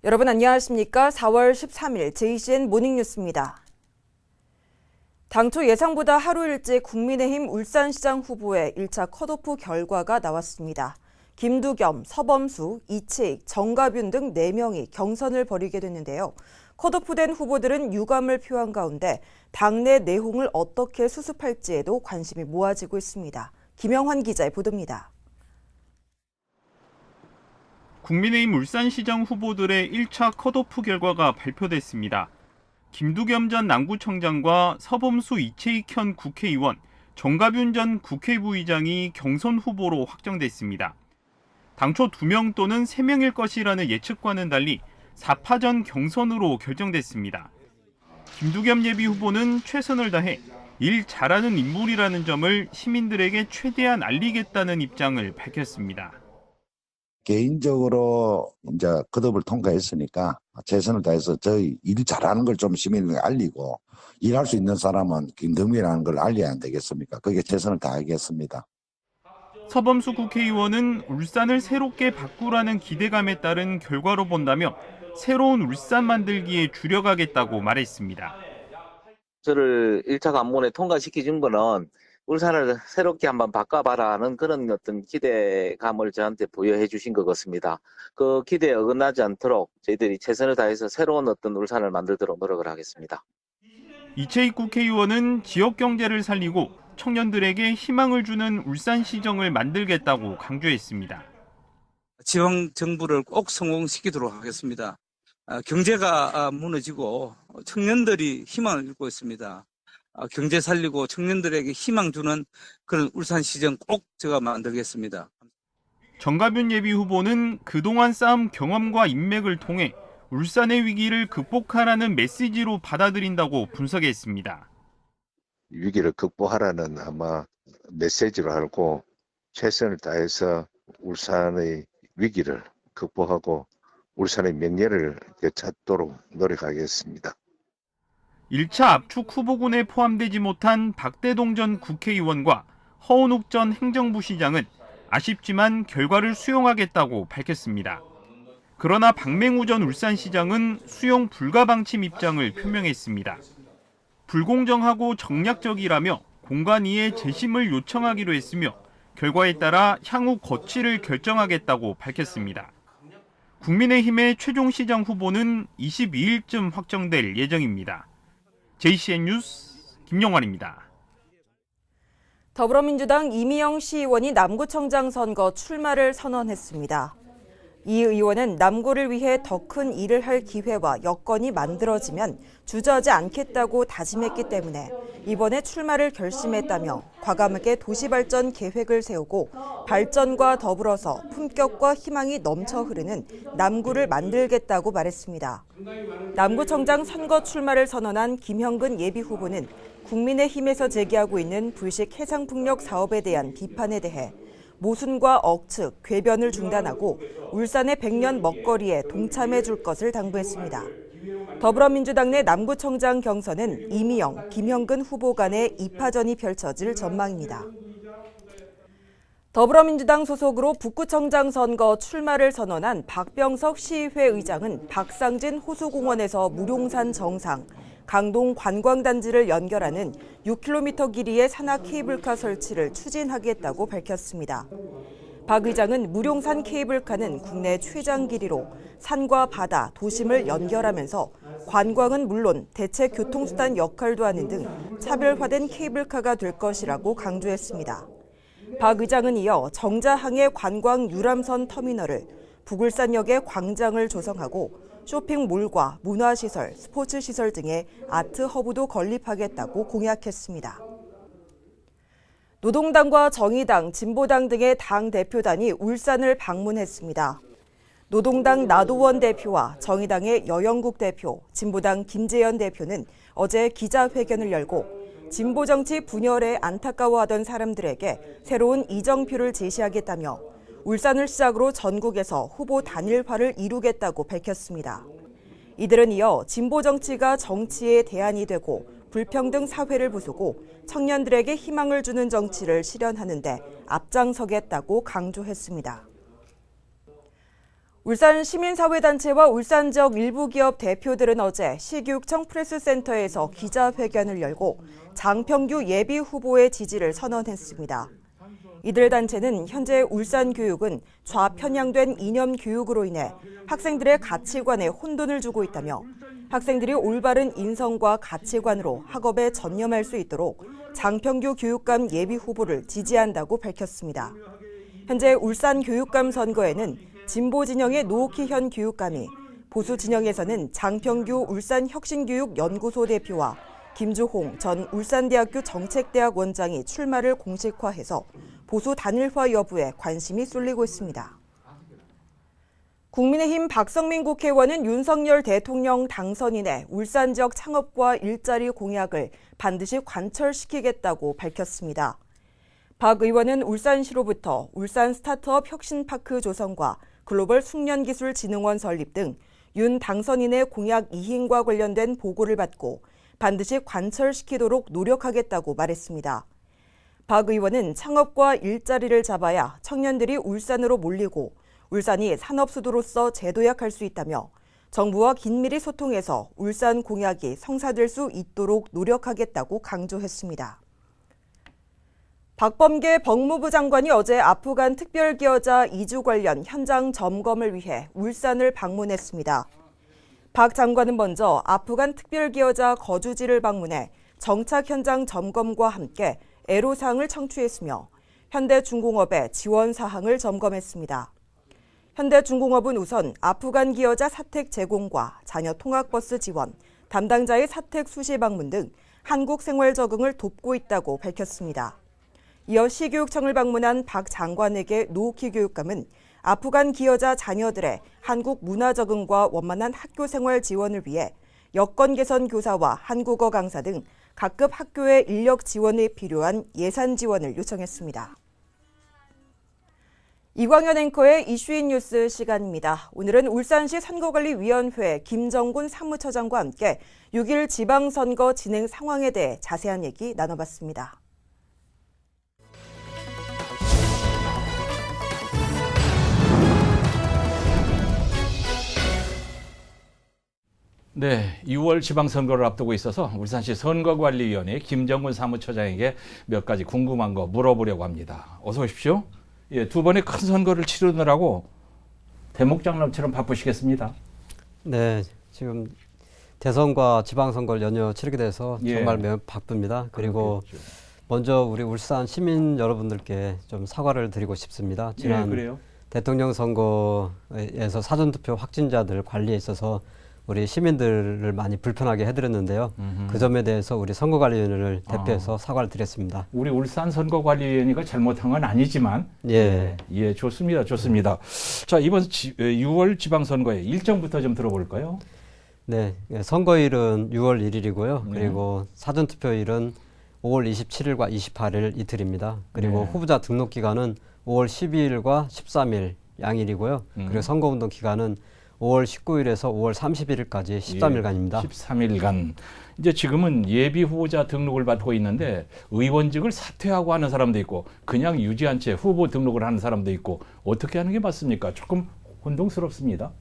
여러분 안녕하십니까? 4월 13일 JCN 모닝뉴스입니다. 당초 예상보다 하루 일찍 국민의힘 울산시장 후보의 1차 컷오프 결과가 나왔습니다. 김두겸, 서범수, 이채익, 정가균 등 4명이 경선을 벌이게 됐는데요. 컷오프된 후보들은 유감을 표한 가운데 당내 내홍을 어떻게 수습할지에도 관심이 모아지고 있습니다. 김영환 기자의 보도입니다. 국민의힘 울산시장 후보들의 1차 컷오프 결과가 발표됐습니다. 김두겸 전 남구청장과 서범수 이채익 현 국회의원, 정가균 전 국회부의장이 경선 후보로 확정됐습니다. 당초 2명 또는 3명일 것이라는 예측과는 달리 4파전 경선으로 결정됐습니다. 김두겸 예비후보는 최선을 다해 일 잘하는 인물이라는 점을 시민들에게 최대한 알리겠다는 입장을 밝혔습니다. 개인적으로 이제 컷오프를 통과했으니까 최선을 다해서 저희 일 잘하는 걸 좀 시민에게 알리고 일할 수 있는 사람은 김동민이라는 걸 알려야 안 되겠습니까? 거기에 최선을 다하겠습니다. 서범수 국회의원은 울산을 새롭게 바꾸라는 기대감에 따른 결과로 본다며 새로운 울산 만들기에 주력하겠다고 말했습니다. 저를 1차 관문에 통과시켜준 거는 울산을 새롭게 한번 바꿔봐라는 그런 어떤 기대감을 저한테 부여해 주신 것 같습니다. 그 기대에 어긋나지 않도록 저희들이 최선을 다해서 새로운 어떤 울산을 만들도록 노력을 하겠습니다. 이채익 국회의원은 지역 경제를 살리고 청년들에게 희망을 주는 울산시정을 만들겠다고 강조했습니다. 지방정부를 꼭 성공시키도록 하겠습니다. 경제가 무너지고 청년들이 희망을 잃고 있습니다. 경제 살리고 청년들에게 희망 주는 그런 울산시정 꼭 제가 만들겠습니다. 정가균 예비후보는 그동안 쌓은 경험과 인맥을 통해 울산의 위기를 극복하라는 메시지로 받아들인다고 분석했습니다. 위기를 극복하라는 아마 메시지로 알고 최선을 다해서 울산의 위기를 극복하고 울산의 명예를 되찾도록 노력하겠습니다. 1차 압축 후보군에 포함되지 못한 박대동 전 국회의원과 허은욱 전 행정부 시장은 아쉽지만 결과를 수용하겠다고 밝혔습니다. 그러나 박맹우 전 울산시장은 수용 불가 방침 입장을 표명했습니다. 불공정하고 정략적이라며 공관위에 재심을 요청하기로 했으며 결과에 따라 향후 거취를 결정하겠다고 밝혔습니다. 국민의힘의 최종 시장 후보는 22일쯤 확정될 예정입니다. JCN 뉴스 김영환입니다. 더불어민주당 이미영 시의원이 남구청장 선거 출마를 선언했습니다. 이 의원은 남구를 위해 더 큰 일을 할 기회와 여건이 만들어지면 주저하지 않겠다고 다짐했기 때문에 이번에 출마를 결심했다며 과감하게 도시발전 계획을 세우고 발전과 더불어서 품격과 희망이 넘쳐 흐르는 남구를 만들겠다고 말했습니다. 남구청장 선거 출마를 선언한 김형근 예비후보는 국민의힘에서 제기하고 있는 불식 해상풍력 사업에 대한 비판에 대해 모순과 억측, 궤변을 중단하고 울산의 100년 먹거리에 동참해 줄 것을 당부했습니다. 더불어민주당 내 남구청장 경선은 이미영, 김형근 후보 간의 2파전이 펼쳐질 전망입니다. 더불어민주당 소속으로 북구청장 선거 출마를 선언한 박병석 시의회 의장은 박상진 호수공원에서 무룡산 정상, 강동 관광단지를 연결하는 6km 길이의 산악 케이블카 설치를 추진하겠다고 밝혔습니다. 박 의장은 무룡산 케이블카는 국내 최장 길이로 산과 바다, 도심을 연결하면서 관광은 물론 대체 교통수단 역할도 하는 등 차별화된 케이블카가 될 것이라고 강조했습니다. 박 의장은 이어 정자항의 관광 유람선 터미널을, 부굴산역에 광장을 조성하고 쇼핑몰과 문화시설, 스포츠시설 등의 아트허브도 건립하겠다고 공약했습니다. 노동당과 정의당, 진보당 등의 당 대표단이 울산을 방문했습니다. 노동당 나도원 대표와 정의당의 여영국 대표, 진보당 김재현 대표는 어제 기자회견을 열고 진보정치 분열에 안타까워하던 사람들에게 새로운 이정표를 제시하겠다며 울산을 시작으로 전국에서 후보 단일화를 이루겠다고 밝혔습니다. 이들은 이어 진보 정치가 정치의 대안이 되고 불평등 사회를 부수고 청년들에게 희망을 주는 정치를 실현하는 데 앞장서겠다고 강조했습니다. 울산 시민사회단체와 울산 지역 일부 기업 대표들은 어제 시교육청 프레스센터에서 기자회견을 열고 장평규 예비 후보의 지지를 선언했습니다. 이들 단체는 현재 울산 교육은 좌편향된 이념 교육으로 인해 학생들의 가치관에 혼돈을 주고 있다며 학생들이 올바른 인성과 가치관으로 학업에 전념할 수 있도록 장평규 교육감 예비 후보를 지지한다고 밝혔습니다. 현재 울산 교육감 선거에는 진보 진영의 노키현 교육감이, 보수 진영에서는 장평규 울산혁신교육연구소 대표와 김주홍 전 울산대학교 정책대학 원장이 출마를 공식화해서 보수 단일화 여부에 관심이 쏠리고 있습니다. 국민의힘 박성민 국회의원은 윤석열 대통령 당선인의 울산 지역 창업과 일자리 공약을 반드시 관철시키겠다고 밝혔습니다. 박 의원은 울산시로부터 울산 스타트업 혁신파크 조성과 글로벌 숙련기술진흥원 설립 등 윤 당선인의 공약 이행과 관련된 보고를 받고 반드시 관철시키도록 노력하겠다고 말했습니다. 박 의원은 창업과 일자리를 잡아야 청년들이 울산으로 몰리고 울산이 산업수도로서 재도약할 수 있다며 정부와 긴밀히 소통해서 울산 공약이 성사될 수 있도록 노력하겠다고 강조했습니다. 박범계 법무부 장관이 어제 아프간 특별기여자 이주 관련 현장 점검을 위해 울산을 방문했습니다. 박 장관은 먼저 아프간 특별기여자 거주지를 방문해 정착 현장 점검과 함께 애로사항을 청취했으며 현대중공업의 지원 사항을 점검했습니다. 현대중공업은 우선 아프간 기여자 사택 제공과 자녀 통학버스 지원, 담당자의 사택 수시 방문 등 한국 생활 적응을 돕고 있다고 밝혔습니다. 이어 시교육청을 방문한 박 장관에게 노키 교육감은 아프간 기여자 자녀들의 한국 문화 적응과 원만한 학교 생활 지원을 위해 여건 개선 교사와 한국어 강사 등 각급 학교의 인력 지원에 필요한 예산 지원을 요청했습니다. 이광현 앵커의 이슈인 뉴스 시간입니다. 오늘은 울산시 선거관리위원회 김정군 사무처장과 함께 6일 지방선거 진행 상황에 대해 자세한 얘기 나눠봤습니다. 네, 6월 지방선거를 앞두고 있어서 울산시 선거관리위원회 김정군 사무처장에게 몇 가지 궁금한 거 물어보려고 합니다. 어서 오십시오. 예, 두 번의 큰 선거를 치르느라고 대목장남처럼 바쁘시겠습니다. 네, 지금 대선과 지방선거를 연이어 치르게 돼서 예. 정말 매우 바쁩니다. 그리고 그렇겠죠. 먼저 우리 울산 시민 여러분들께 좀 사과를 드리고 싶습니다. 지난 예, 그래요? 대통령 선거에서 사전투표 확진자들 관리에 있어서 우리 시민들을 많이 불편하게 해드렸는데요. 그 점에 대해서 우리 선거관리위원회를 대표해서 사과를 드렸습니다. 우리 울산 선거관리위원회가 잘못한 건 아니지만 예, 예, 좋습니다. 좋습니다. 자, 이번 6월 지방선거의 일정부터 좀 들어볼까요? 네, 선거일은 6월 1일이고요. 네. 그리고 사전투표일은 5월 27일과 28일 이틀입니다. 그리고 네. 후보자 등록 기간은 5월 12일과 13일 양일이고요. 그리고 선거운동 기간은 5월 19일에서 5월 31일까지 13일간입니다. 13일간. 이제 지금은 예비 후보자 등록을 받고 있는데 의원직을 사퇴하고 하는 사람도 있고 그냥 유지한 채 후보 등록을 하는 사람도 있고 어떻게 하는 게 맞습니까? 조금 혼동스럽습니다.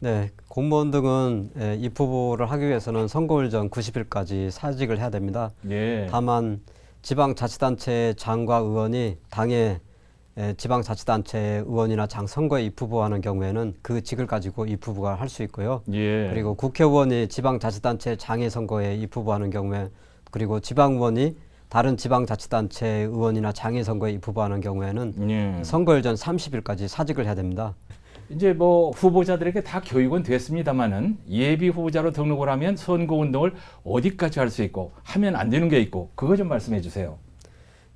네, 공무원 등은 입후보를 하기 위해서는 선거일 전 90일까지 사직을 해야 됩니다. 예. 다만 지방자치단체 장과 의원이 당의 지방자치단체 의원이나 장 선거에 입후보하는 경우에는 그 직을 가지고 입후보가 할 수 있고요. 예. 그리고 국회의원이 지방자치단체 장애 선거에 입후보하는 경우에, 그리고 지방의원이 다른 지방자치단체 의원이나 장애 선거에 입후보하는 경우에는 예. 선거일 전 30일까지 사직을 해야 됩니다. 이제 뭐 후보자들에게 다 교육은 됐습니다만은 예비 후보자로 등록을 하면 선거 운동을 어디까지 할 수 있고 하면 안 되는 게 있고 그거 좀 말씀해 주세요.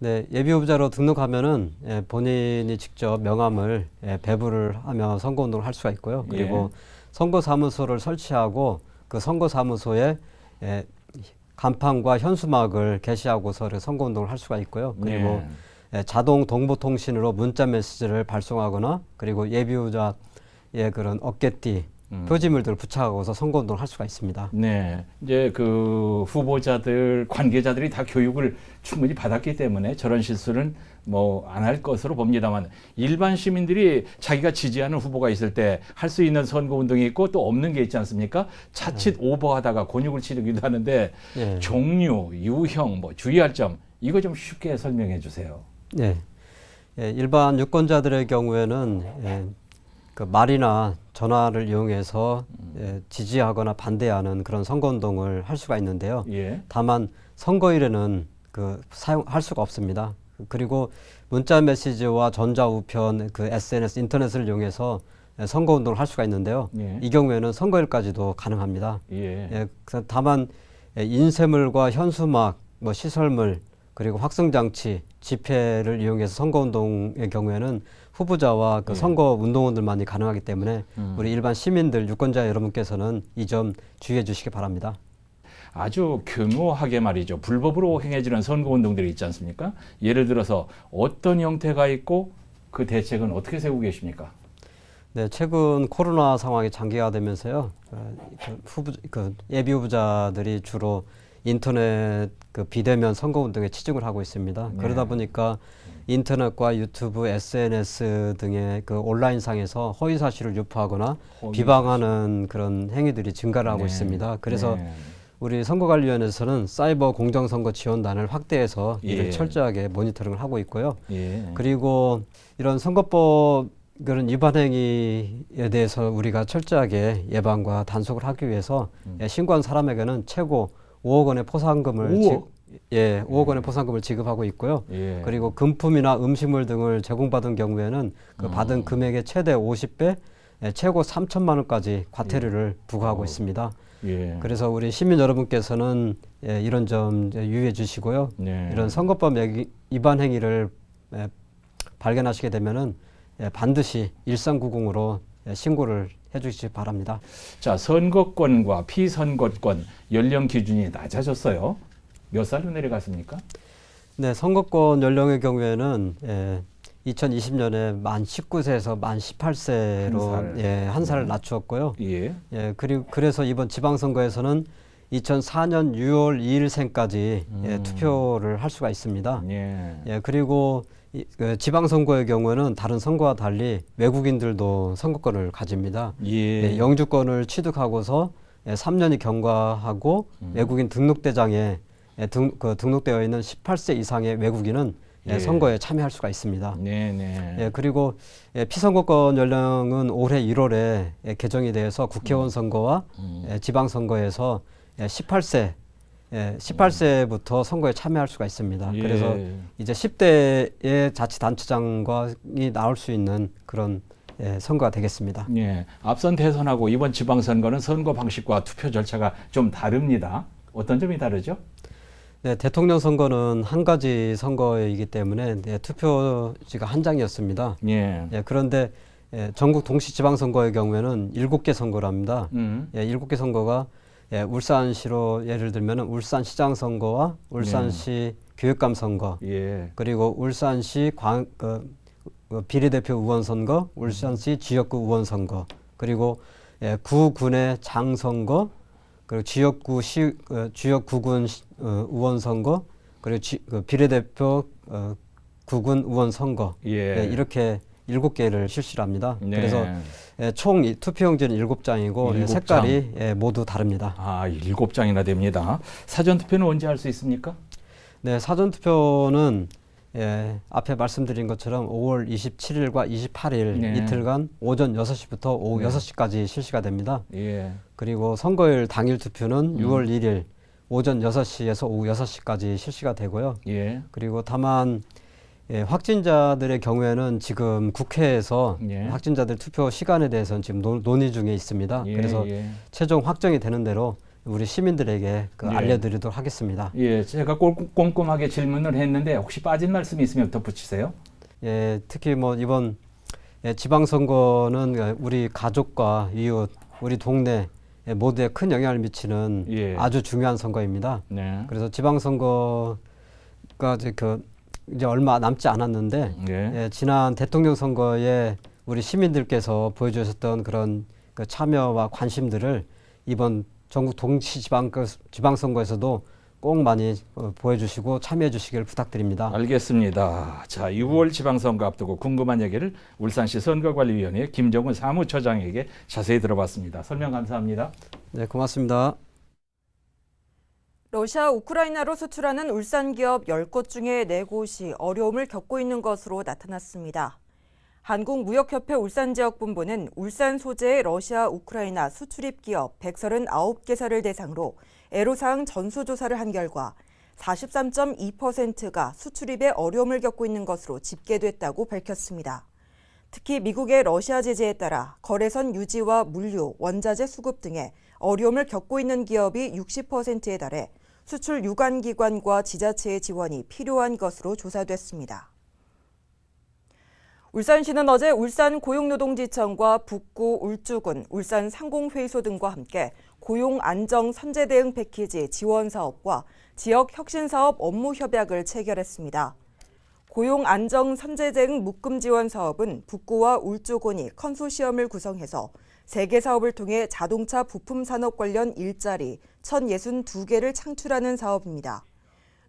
네, 예비 후보자로 등록하면은 본인이 직접 명함을 배부를 하며 선거운동을 할 수가 있고요. 그리고 선거사무소를 설치하고 그 선거사무소에 간판과 현수막을 게시하고서 선거운동을 할 수가 있고요. 그리고 자동 동보통신으로 문자 메시지를 발송하거나 그리고 예비 후보자의 그런 어깨띠 표지물들을 부착하고서 선거운동을 할 수가 있습니다. 네, 이제 그 후보자들, 관계자들이 다 교육을 충분히 받았기 때문에 저런 실수는 뭐 안 할 것으로 봅니다만 일반 시민들이 자기가 지지하는 후보가 있을 때 할 수 있는 선거 운동이 있고 또 없는 게 있지 않습니까? 자칫 오버하다가 곤욕을 치르기도 하는데 예. 종류, 유형, 뭐 주의할 점 이거 좀 쉽게 설명해 주세요. 네. 예, 일반 유권자들의 경우에는 그 말이나 전화를 이용해서 지지하거나 반대하는 그런 선거운동을 할 수가 있는데요. 예. 다만 선거일에는 사용할 수가 없습니다. 그리고 문자 메시지와 전자우편, SNS, 인터넷을 이용해서 선거운동을 할 수가 있는데요. 예. 이 경우에는 선거일까지도 가능합니다. 예. 다만 인쇄물과 현수막, 뭐 시설물, 그리고 확성장치, 집회를 이용해서 선거운동의 경우에는 후보자와 그 선거운동원들만이 가능하기 때문에 우리 일반 시민들, 유권자 여러분께서는 이 점 주의해 주시기 바랍니다. 아주 교묘하게 말이죠. 불법으로 행해지는 선거운동들이 있지 않습니까? 예를 들어서 어떤 형태가 있고 그 대책은 어떻게 세우고 계십니까? 네, 최근 코로나 상황이 장기화되면서요, 예비 후보자들이 주로 인터넷 비대면 선거운동에 치중을 하고 있습니다. 네. 그러다 보니까 인터넷과 유튜브, SNS 등의 온라인상에서 허위 사실을 유포하거나 비방하는 그런 행위들이 증가를 하고 있습니다. 그래서 우리 선거관리위원회에서는 사이버 공정선거 지원단을 확대해서 이를 철저하게 모니터링을 하고 있고요. 그리고 이런 선거법 그런 위반 행위에 대해서 우리가 철저하게 예방과 단속을 하기 위해서 신고한 사람에게는 최고 5억 원의 포상금을 5억 원의 포상금을 지급하고 있고요. 그리고 금품이나 음식물 등을 제공받은 경우에는 그 받은 금액의 최대 50배, 최고 3천만 원까지 과태료를 부과하고 있습니다. 그래서 우리 시민 여러분께서는 이런 점 유의해 주시고요. 이런 선거법 위반 행위를 발견하시게 되면은 반드시 1390으로 신고를 해주시기 바랍니다. 자, 선거권과 피선거권 연령 기준이 낮아졌어요. 몇 살로 내려갔습니까? 네, 선거권 연령의 경우에는 2020년에 만 19세에서 만 18세로 한 살을 낮추었고요. 그리고 그래서 이번 지방선거에서는 2004년 6월 2일생까지 투표를 할 수가 있습니다. 그리고 지방선거의 경우에는 다른 선거와 달리 외국인들도 선거권을 가집니다. 영주권을 취득하고서 3년이 경과하고 외국인 등록대장에 등록되어 있는 18세 이상의 외국인은 선거에 참여할 수가 있습니다. 그리고 피선거권 연령은 올해 1월에 개정이 돼서 국회의원 선거와 지방선거에서 18세부터 선거에 참여할 수가 있습니다. 그래서 이제 10대의 자치단체장이 나올 수 있는 그런 선거가 되겠습니다. 앞선 대선하고 이번 지방선거는 선거 방식과 투표 절차가 좀 다릅니다. 어떤 점이 다르죠? 네, 대통령 선거는 한 가지 선거이기 때문에 투표지가 한 장이었습니다. 그런데 전국 동시지방선거의 경우에는 7개 선거를 합니다. 7개 선거가 울산시로 예를 들면 울산시장 선거와 울산시 교육감 선거, 그리고 울산시 비례대표 의원 선거, 울산시 지역구 의원 선거, 그리고 구군의 장 선거, 그리고 지역구군 의원 선거, 그리고 비례대표 구군 의원 선거, 이렇게 7개를 실시를 합니다. 그래서 총 투표용지는 7장이고 색깔이 모두 다릅니다. 7장이나 됩니다. 사전투표는 언제 할 수 있습니까? 네, 사전투표는 앞에 말씀드린 것처럼 5월 27일과 28일 이틀간 오전 6시부터 오후 6시까지 실시가 됩니다. 그리고 선거일 당일 투표는 6월 1일 오전 6시에서 오후 6시까지 실시가 되고요. 그리고 다만 확진자들의 경우에는 지금 국회에서 확진자들 투표 시간에 대해서는 지금 논의 중에 있습니다. 그래서 최종 확정이 되는 대로 우리 시민들에게 알려드리도록 하겠습니다. 제가 꼼꼼하게 질문을 했는데 혹시 빠진 말씀이 있으면 덧붙이세요. 특히 뭐 이번 지방선거는 우리 가족과 이웃, 우리 동네 모두에 큰 영향을 미치는 아주 중요한 선거입니다. 그래서 지방선거가 이제 얼마 남지 않았는데 지난 대통령 선거에 우리 시민들께서 보여주셨던 그런 참여와 관심들을 이번 전국 동시지방선거에서도 꼭 많이 보여주시고 참여해 주시길 부탁드립니다. 알겠습니다. 자, 6월 지방선거 앞두고 궁금한 얘기를 울산시 선거관리위원회 김정은 사무처장에게 자세히 들어봤습니다. 설명 감사합니다. 네, 고맙습니다. 러시아, 우크라이나로 수출하는 울산 기업 10곳 중에 4곳이 어려움을 겪고 있는 것으로 나타났습니다. 한국무역협회 울산지역본부는 울산 소재의 러시아, 우크라이나 수출입 기업 139개사를 대상으로 애로사항 전수조사를 한 결과 43.2%가 수출입에 어려움을 겪고 있는 것으로 집계됐다고 밝혔습니다. 특히 미국의 러시아 제재에 따라 거래선 유지와 물류, 원자재 수급 등의 어려움을 겪고 있는 기업이 60%에 달해 수출 유관기관과 지자체의 지원이 필요한 것으로 조사됐습니다. 울산시는 어제 울산 고용노동지청과 북구, 울주군, 울산 상공회의소 등과 함께 고용안정선제대응 패키지 지원사업과 지역혁신사업 업무협약을 체결했습니다. 고용안정선제대응 묶음지원사업은 북구와 울주군이 컨소시엄을 구성해서 3개 사업을 통해 자동차 부품산업 관련 일자리 1,062개를 창출하는 사업입니다.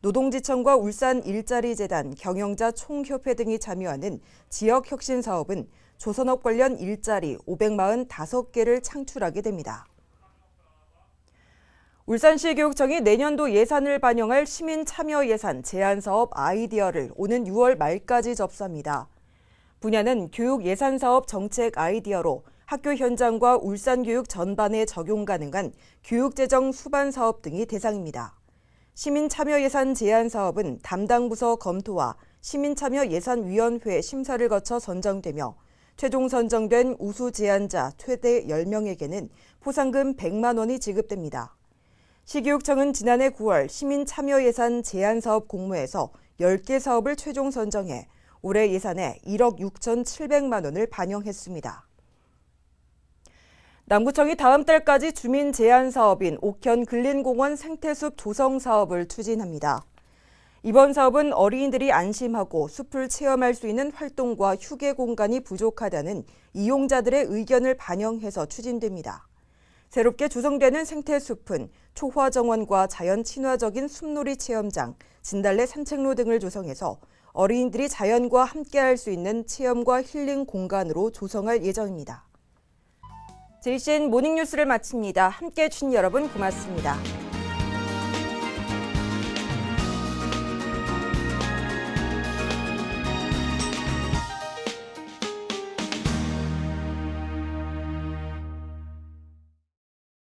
노동지청과 울산 일자리재단, 경영자 총협회 등이 참여하는 지역혁신사업은 조선업 관련 일자리 545개를 창출하게 됩니다. 울산시 교육청이 내년도 예산을 반영할 시민참여예산 제안사업 아이디어를 오는 6월 말까지 접수합니다. 분야는 교육예산사업 정책 아이디어로 학교 현장과 울산교육 전반에 적용 가능한 교육재정 수반사업 등이 대상입니다. 시민참여예산 제안사업은 담당 부서 검토와 시민참여예산위원회 심사를 거쳐 선정되며 최종 선정된 우수 제안자 최대 10명에게는 포상금 100만 원이 지급됩니다. 시교육청은 지난해 9월 시민참여예산 제안사업 공모에서 10개 사업을 최종 선정해 올해 예산에 1억 6,700만 원을 반영했습니다. 남구청이 다음 달까지 주민 제안 사업인 옥현 근린공원 생태숲 조성 사업을 추진합니다. 이번 사업은 어린이들이 안심하고 숲을 체험할 수 있는 활동과 휴게 공간이 부족하다는 이용자들의 의견을 반영해서 추진됩니다. 새롭게 조성되는 생태숲은 초화정원과 자연 친화적인 숲놀이 체험장, 진달래 산책로 등을 조성해서 어린이들이 자연과 함께할 수 있는 체험과 힐링 공간으로 조성할 예정입니다. JCN 모닝뉴스를 마칩니다. 함께해 주신 여러분 고맙습니다.